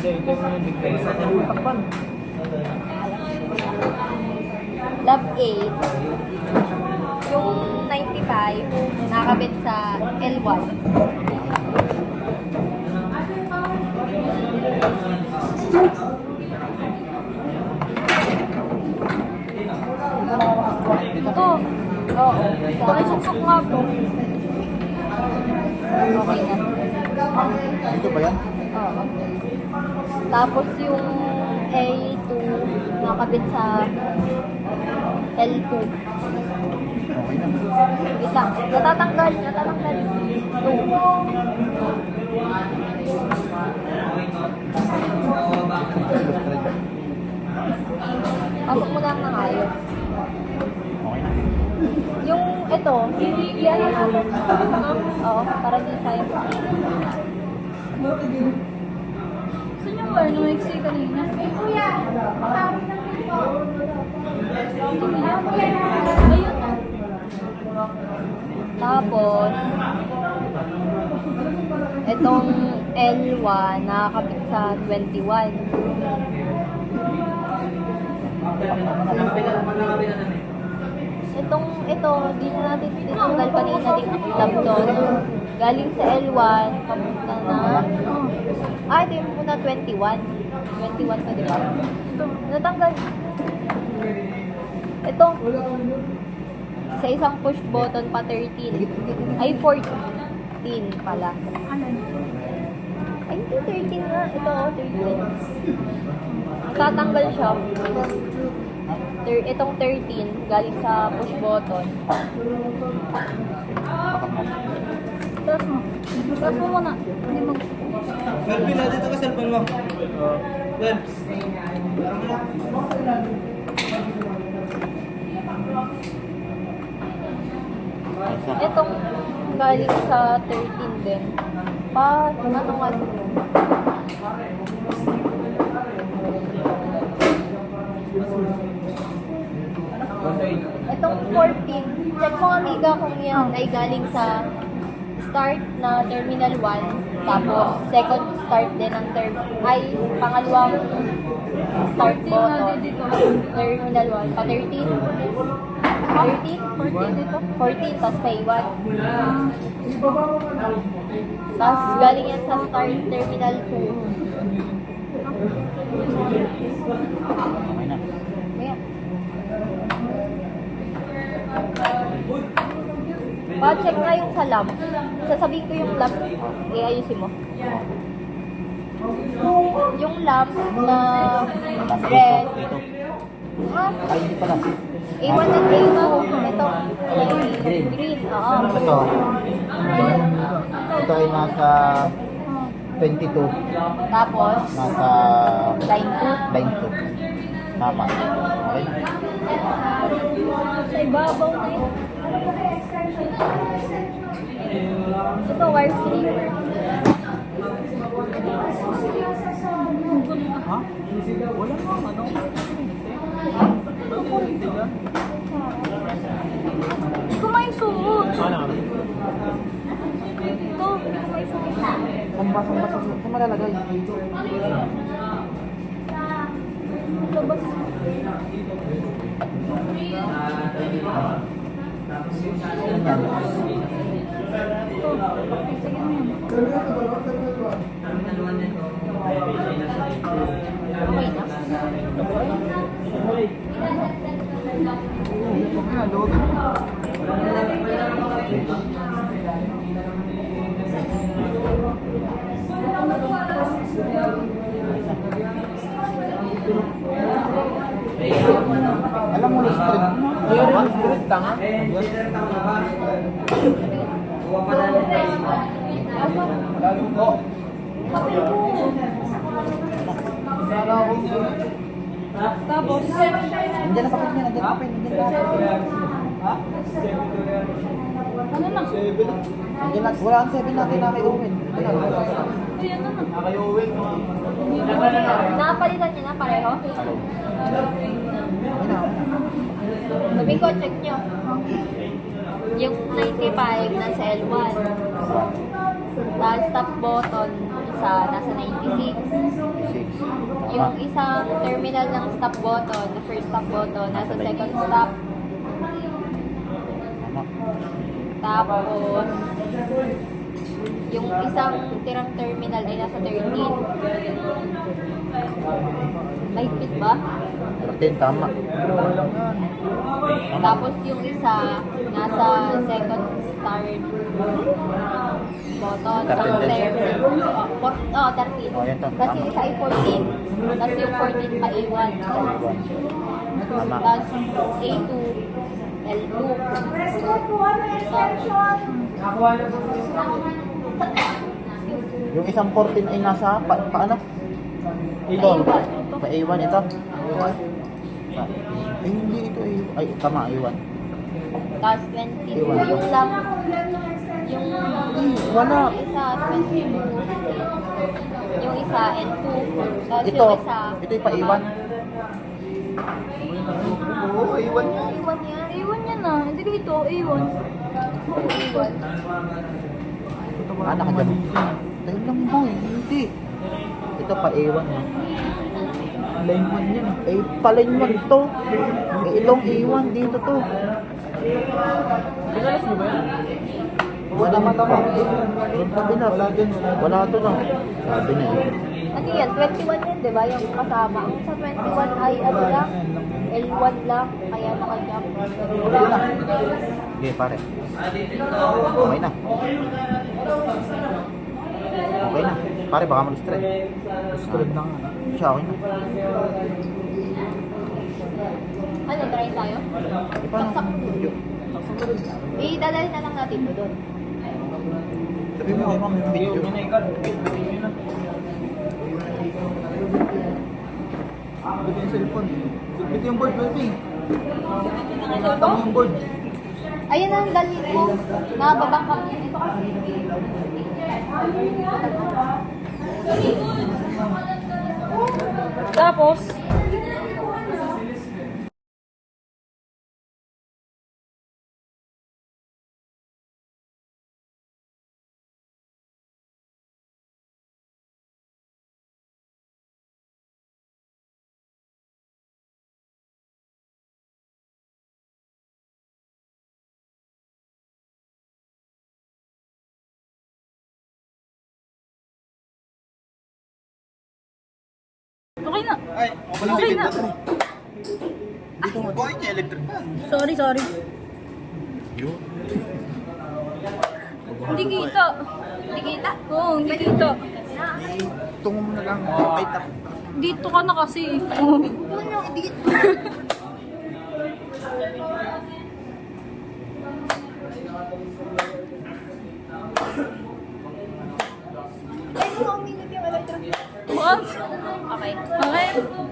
Love 8. Yung 95, nakakabit sa L1. Ito. Oo. Ay, suksok nga po. Okay na. Ito ba yan? Oo. Tapos yung A2, nakakabit sa L2. Okay na. Wait lang. Natatanggal. 2. Pasok mo lang ng ayos. Okay na. Yung ito, yan natin. Oo, para di sayang. Saan yung wire na maiksi kanina? Kuya! Ayun na. Tapos, itong L1 nakakabit sa 21. Ito, di na natin tinanggal kanina din ang laptop. Galing sa L1, papunta na. Ito yung muna 21. 21 pa, di ba? Natanggal. Ito. Sa isang push button pa 13. Ay, 14 pala. Ay, hindi 13 nga. Ito, 13. Tatanggal siya. Itong 13, galing sa push button. Taas mo. Taas mo muna. Hindi mag... Melvin, dito ka cellphone mo. Well. Itong galing sa 13 din. Ano nga siguro? Itong 14, check mo amiga kung yan ay galing sa start na terminal 1, tapos second start din ng pangalawang start button. Terminal 1, pa 13. 13? 14 dito? 14, tapos pa 1. Tapos galing yan sa start terminal 2. Okay na. Ayan. Pa-check nga yung sa lamp. Sasabihin ko yung lamp. Iayusin mo. Yung lamp na red. Ito. Ha? Ay, hindi pala. A1 at A2. Ito. Green. Green. Oo. Ito. Ito ay nasa 22. Tapos, Nasa line line 2. Tama. Okay na. sa ibabaw na yun. Ito, wire stripper. Ha? Wala mo ano? Hindi ko may suot. Ano? Ito. May suot. Saan malalagay? Labas. Okay na. Alam mo na strip. Meron spirit tanga. Tapos, Nandiyan na papel niya. Nandiyan na papel. ano na? Nandiyan na. Wala ang 7 natin na kay Owen. Ayan na na. Nakapalitan niya na pareho? Sabi ko, check nyo. Yung 95 na sa L1. Tapos stop button, isa nasa 96. 6. Yung isang terminal ng stop button, the first stop button, nasa second stop. Tama. Tapos, yung isang tirang terminal ay nasa 13. May pit ba? 13, tama. Tapos yung isa, nasa second start button. 13 din? 13. Oh, yan to. Tapos yung isa ay 14. Tapos yung 14 pa A1. Tama. Tapos A2, L2. Yung isang 14 ay nasa, paano? Ito. Pa A1 ito. Ay, hindi ito A1. Ay, tama, A1. Tapos 22. A1. Yung lang, yung Wala. isa 22. Yung isa N2. Tapos Ito. yung isa, Ito yung pa A1. Oo, A1 yan. A1 yan. A1 yan na. Hindi dito, A1. A1. Ah, nakadyan. Dahil lang boy, hindi. Ito pa A1 yan. Line 1 yan. Eh, palin mo to. Eh, itong A1 dito to. Pinalas mo ba yan? Wala matama. Doon pa din Wala din. Wala to na. Sabi na eh. Ano yan? 21 yan, di ba? Yung kasama. Ang sa 21 ay ano lang? L1 lang. Kaya nakajump. Okay, pare. Okay na. Okay na. Pare, baka mag-stress. Spread na nga. Siya, okay na. Ano, try tayo? Eh, paano? Dadalhin na lang natin mo doon. Sabi mo, okay, ma'am, video. Yun na ikaw. Yun na. Bigyan yung cellphone. Bigyan yung board, baby. Tama yung board. Ayun ang dalhin mo. Nababang kami. Ito kasi. Tapos, okay na. Ay, Okay na. Dito mo. Bakit niya electric fan? Sorry. Yun. Hindi kita. Hindi kita. Oo, hindi kita. Tungo mo na lang. Ay, tap. Dito ka na kasi. Oo. Doon yung hindi. Ay, 2 minutes yung electric. What? Okay. Okay.